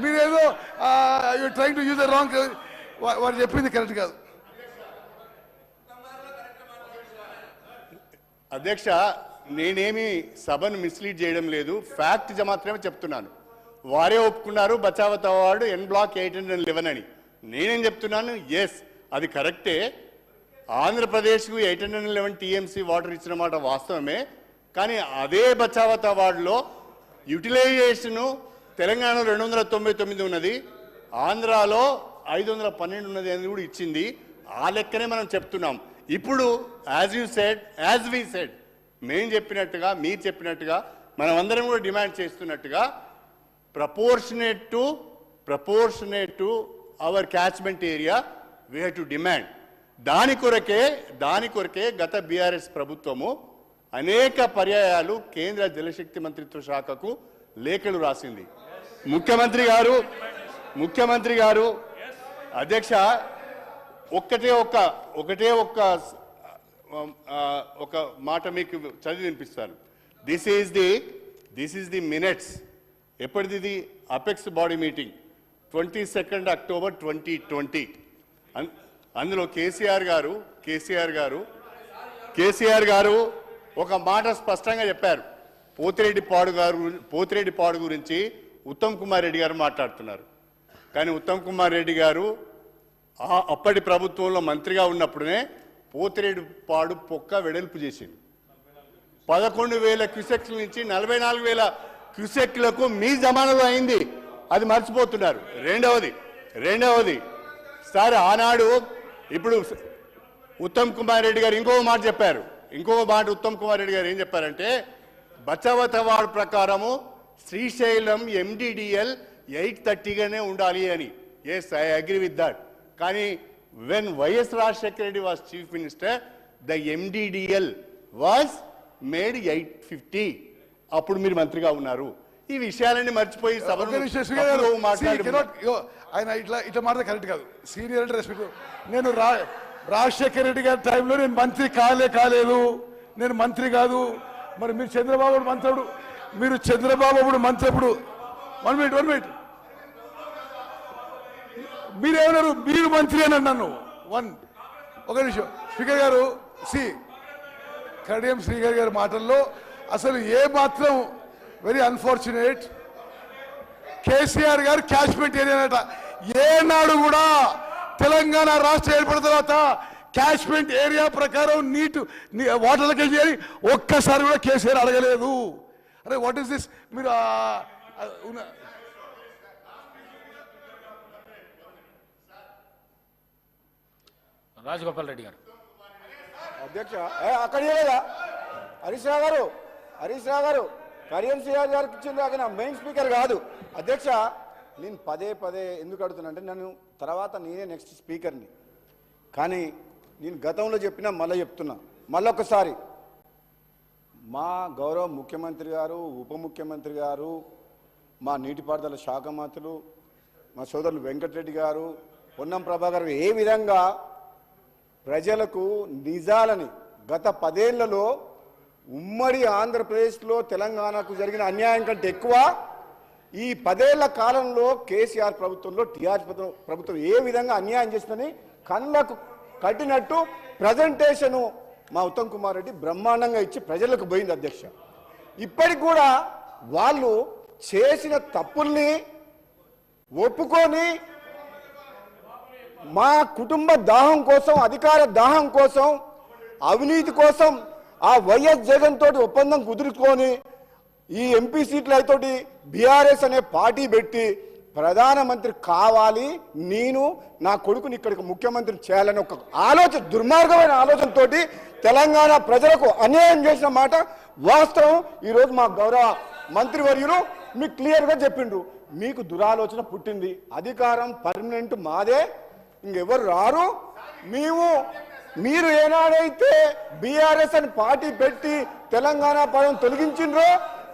మీరేదో you trying to use the wrong వాడు చెప్పింది కరెక్ట్ కాదు. అధ్యక్ష, నేనేమి సభను మిస్లీడ్ చేయడం లేదు, ఫ్యాక్ట్ మాత్రమే చెప్తున్నాను. వారే ఒప్పుకున్నారు బచావత్ అవార్డు ఎన్ బ్లాక్ 811 అని. నేనేం చెప్తున్నాను, ఎస్ అది కరెక్టే. ఆంధ్రప్రదేశ్కు 811 టీఎంసీ వాటర్ ఇచ్చిన మాట వాస్తవమే. కానీ అదే బచావత్ అవార్డులో యూటిలైజేషను తెలంగాణలో 299 ఉన్నది, ఆంధ్రాలో 512 ఉన్నది అని కూడా ఇచ్చింది. ఆ లెక్కనే మనం చెప్తున్నాం. ఇప్పుడు యాజ్ వి సెడ్ మేము చెప్పినట్టుగా మీరు చెప్పినట్టుగా మనం అందరం కూడా డిమాండ్ చేస్తున్నట్టుగా proportionate to our catchment area we have to demand. దాని కొరకే గత బీఆర్ఎస్ ప్రభుత్వము అనేక పర్యాయాలు కేంద్ర జలశక్తి మంత్రిత్వ శాఖకు లేఖలు రాసింది. ముఖ్యమంత్రి గారు అధ్యక్ష ఒకటే ఒక మాట మీకు చదివి వినిపిస్తాను. This is the minutes. ఎప్పటిది? Apex body meeting 22 October 2020. అందులో కేసీఆర్ గారు ఒక మాట స్పష్టంగా చెప్పారు. పోతిరెడ్డిపాడు గురించి ఉత్తమ్ కుమార్ రెడ్డి గారు మాట్లాడుతున్నారు. కానీ ఉత్తమ్ కుమార్ రెడ్డి గారు అప్పటి ప్రభుత్వంలో మంత్రిగా ఉన్నప్పుడే పోతిరెడ్డిపాడు పొక్క వెడల్పు చేసింది. 11,000 క్యూసెక్ల నుంచి 44,000 క్యూసెక్లకు మీ జమానాలో అయింది. అది మర్చిపోతున్నారు. రెండవది సార్ ఆనాడు ఇప్పుడు ఉత్తమ్ కుమార్ రెడ్డి గారు ఇంకో మాట ఉత్తమ్ కుమార్ రెడ్డి గారు ఏం చెప్పారంటే బచావత్ అవార్డు ప్రకారము శ్రీశైలం MDDL 830గానే ఉండాలి అని. Yes, I agree with that. కానీ when YS Rajasekhara Reddy was chief minister the MDDL was made 850. అప్పుడు మీరు మంత్రిగా ఉన్నారు. ఈ విషయాలన్నీ మర్చిపోయి ఆయన ఇట్లా మాట కరెక్ట్ కాదు. సీనియర్ అంటే రెస్పెక్ట్. నేను రాజశేఖర రెడ్డి గారి టైంలో నేను మంత్రి కాలేదు, నేను మంత్రి కాదు. మరి మీరు చంద్రబాబు మంత్రుడు, వన్ మినిట్ మీరేమన్నారు? మీరు మంత్రి అని అన్నాను. ఒక నిమిషం స్పీకర్ గారు. కడియం శ్రీగారి గారి మాటల్లో అసలు ఏ మాత్రం వెరీ అన్ఫార్చునేట్. కేసీఆర్ గారు క్యాచ్మెంట్ ఏరియానట. ఏనాడు కూడా తెలంగాణ రాష్ట్రం ఏర్పడిన తర్వాత క్యాచ్మెంట్ ఏరియా ప్రకారం వాటర్లకి వెళ్ళి ఒక్కసారి కూడా కేసీఆర్ అడగలేదు. అరే వాట్ ఈస్ దిస్? మీరు రాజగోపాల్ రెడ్డి గారు. అధ్యక్ష అక్కడ లేదా హరీష్ రావు గారు కడియం శ్రీహరి గారికి ఇచ్చింది కాక మెయిన్ స్పీకర్ కాదు. అధ్యక్ష నేను పదే ఎందుకు అడుగుతున్నా అంటే నేనే నెక్స్ట్ స్పీకర్ని. కానీ నేను గతంలో చెప్పినా మళ్ళీ చెప్తున్నా, మళ్ళొకసారి మా గౌరవ ముఖ్యమంత్రి గారు, ఉప ముఖ్యమంత్రి గారు, మా నీటిపారుదల శాఖ మంత్రులు, మా సోదరులు వెంకటరెడ్డి గారు, పొన్నం ప్రభాకర్ ఏ విధంగా ప్రజలకు నిజాలని గత 10 ఏళ్లలో ఉమ్మడి ఆంధ్రప్రదేశ్లో తెలంగాణకు జరిగిన అన్యాయం కంటే ఎక్కువ ఈ 10 ఏళ్ల కాలంలో కేసీఆర్ ప్రభుత్వంలో టీఆర్ఎస్ ప్రభుత్వం ఏ విధంగా అన్యాయం చేసిందని కళ్ళకు కట్టినట్టు ప్రజెంటేషను మా ఉత్తమ్ కుమార్ రెడ్డి బ్రహ్మాండంగా ఇచ్చి ప్రజలకు పోయింది. అధ్యక్ష ఇప్పటికి కూడా వాళ్ళు చేసిన తప్పుల్ని ఒప్పుకొని మా కుటుంబ దాహం కోసం, అధికార దాహం కోసం, అవినీతి కోసం ఆ వైఎస్ జగన్ తోటి ఒప్పందం కుదుర్చుకొని ఈ ఎంపీ సీట్లతోటి బీఆర్ఎస్ అనే పార్టీ పెట్టి ప్రధానమంత్రి కావాలి, నేను నా కొడుకుని ఇక్కడికి ముఖ్యమంత్రిని చేయాలని ఒక ఆలోచన, దుర్మార్గమైన ఆలోచనతోటి తెలంగాణ ప్రజలకు అన్యాయం చేసిన మాట వాస్తవం. ఈరోజు మా గౌరవ మంత్రివర్యులు మీకు క్లియర్గా చెప్పిండ్రు. మీకు దురాలోచన పుట్టింది, అధికారం పర్మనెంట్ మాదే, ఇంకెవరు రారు. మీరు ఏనాడైతే బీఆర్ఎస్ అని పార్టీ పెట్టి తెలంగాణ పదం తొలగించిండ్రో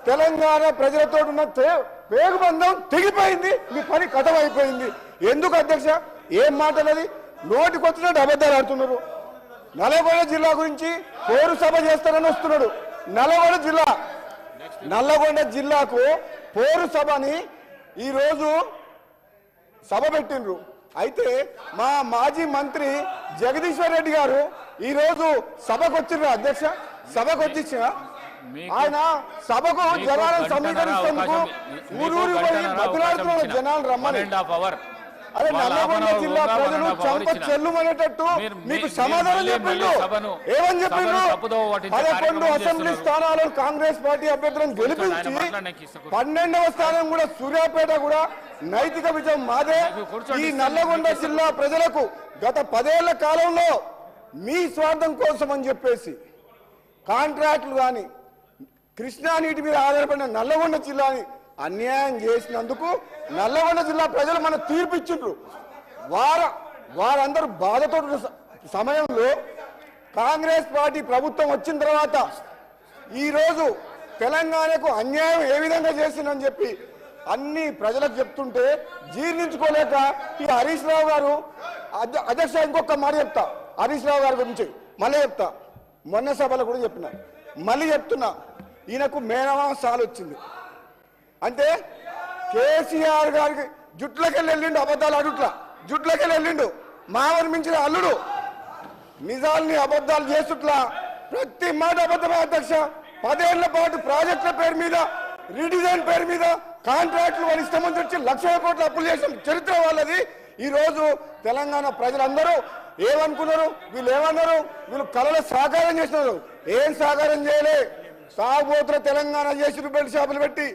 తెలంగాణ ప్రజలతో ఉన్న పేగుబంధం తెగిపోయింది, మీ పని కథం అయిపోయింది. ఎందుకు అధ్యక్ష ఏం మాటలది? నోటికొచ్చినట్టు అబద్ధాలు ఆడుతున్నారు. నల్లగొండ జిల్లా గురించి పోరు సభ చేస్తారని వస్తున్నాడు. నల్లగొండ జిల్లాకు పోరు సభని ఈరోజు సభ పెట్టిండ్రు. అయితే మా మాజీ మంత్రి జగదీశ్వర్ రెడ్డి గారు ఈరోజు సభకు వచ్చిండ్రు. అధ్యక్ష, సభకు వచ్చిన ఆయన సభకు జనాలను సమీకరిస్తేందుకు ఊరూరు పోయి బతులాడుతున్న జనాలు రమ్మని. అరే నల్లగొండ జిల్లా ప్రజలు చంప చెల్లుమనేటట్టు మీకు సమాధానం చెప్పిండు. ఏమని చెప్పిండు? 11 అసెంబ్లీ స్థానాలను కాంగ్రెస్ పార్టీ అభ్యర్థులను గెలిపించి 12వ స్థానం కూడా సూర్యాపేట కూడా నైతిక విజయం మాదే. ఈ నల్లగొండ జిల్లా ప్రజలకు గత 10 ఏళ్ల కాలంలో మీ స్వార్థం కోసం అని చెప్పేసి కాంట్రాక్టులు కానీ కృష్ణా నీటి మీద ఆధారపడిన నల్లగొండ జిల్లాని అన్యాయం చేసినందుకు నల్లగొండ జిల్లా ప్రజలు మన తీర్పు ఇచ్చిండ్రు. వారందరూ బాధతో సమయంలో కాంగ్రెస్ పార్టీ ప్రభుత్వం వచ్చిన తర్వాత ఈరోజు తెలంగాణకు అన్యాయం ఏ విధంగా చేసిందని చెప్పి అన్ని ప్రజలకు చెప్తుంటే జీర్ణించుకోలేక ఈ హరీష్ రావు గారు అధ్యక్ష ఇంకొక మాట చెప్తా హరీష్ రావు గారి గురించి మళ్ళీ చెప్తా. మొన్న సభలో కూడా చెప్పిన, మళ్ళీ చెప్తున్నా, ఈయనకు మేనమామ సాలు వచ్చింది. అంటే కేసీఆర్ గారికి జుట్లకెళ్ళి వెళ్ళిండు, అబద్ధాలు అడుట్లా జుట్లకెళ్ళి వెళ్ళిండు. మామని మించిన అల్లుడు నిజాల్ని అబద్ధాలు చేస్తుట్లా ప్రతి మాట అబద్ధమే. అధ్యక్ష 10 ఏళ్ల పాటు ప్రాజెక్టుల పేరు మీద రీడిజైన్ పేరు మీద కాంట్రాక్టులు వాళ్ళు ఇష్టమని వచ్చి లక్షల కోట్ల అప్పులు చేసిన చరిత్ర వాళ్ళది. ఈ రోజు తెలంగాణ ప్రజలందరూ ఏమనుకున్నారు? వీళ్ళు ఏమన్నారు? వీళ్ళు కళలో సాకారం చేసినారు. ఏం సాకారం చేయలే? సాగుబోతుల తెలంగాణ చేసి బెల్ట్ షాపులు పెట్టి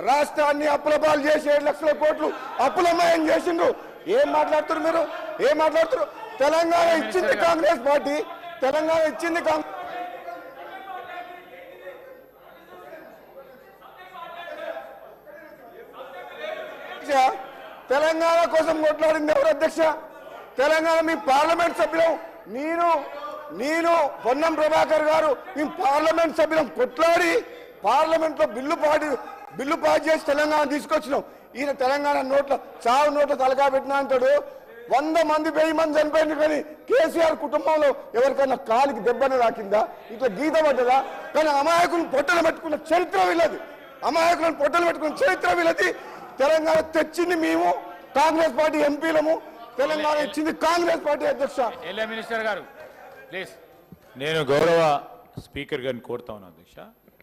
రాష్ట్రాన్ని అప్పుల పాలు చేసి 7 లక్షల కోట్లు అప్పులమయం చేసిండ్రు. ఏం మాట్లాడుతున్నారు మీరు? ఏం మాట్లాడుతున్నారు? తెలంగాణ ఇచ్చింది కాంగ్రెస్ పార్టీ, తెలంగాణ ఇచ్చింది తెలంగాణ కోసం కొట్లాడింది ఎవరు అధ్యక్ష? తెలంగాణ మీ పార్లమెంట్ సభ్యులం, నేను పొన్నం ప్రభాకర్ గారు మేము పార్లమెంట్ సభ్యులం కొట్లాడి పార్లమెంట్ లో బిల్లు పాస్ చేసి తెలంగాణ తీసుకొచ్చినాం. ఈయన తెలంగాణ చావు నోట్ల తలకా పెట్టినా అంటాడు. 100 మంది 1000 మంది చనిపోయింది, కానీ కేసీఆర్ కుటుంబంలో ఎవరికైనా కాలికి దెబ్బని రాకిందా? ఇట్లా గీత పడ్డదా? కానీ అమాయకులను పొట్టలు పెట్టుకున్న చరిత్ర వీళ్ళది. అమాయకులను పొట్టలు పెట్టుకున్న చరిత్ర వీళ్ళది. తెలంగాణ తెచ్చింది మేము, కాంగ్రెస్ పార్టీ ఎంపీలము. తెలంగాణ ఇచ్చింది కాంగ్రెస్ పార్టీ. అధ్యక్ష మినిస్టర్ గారు ప్లీజ్. నేను గౌరవ స్పీకర్ గారిని కోరుతా ఉన్నాను అధ్యక్ష.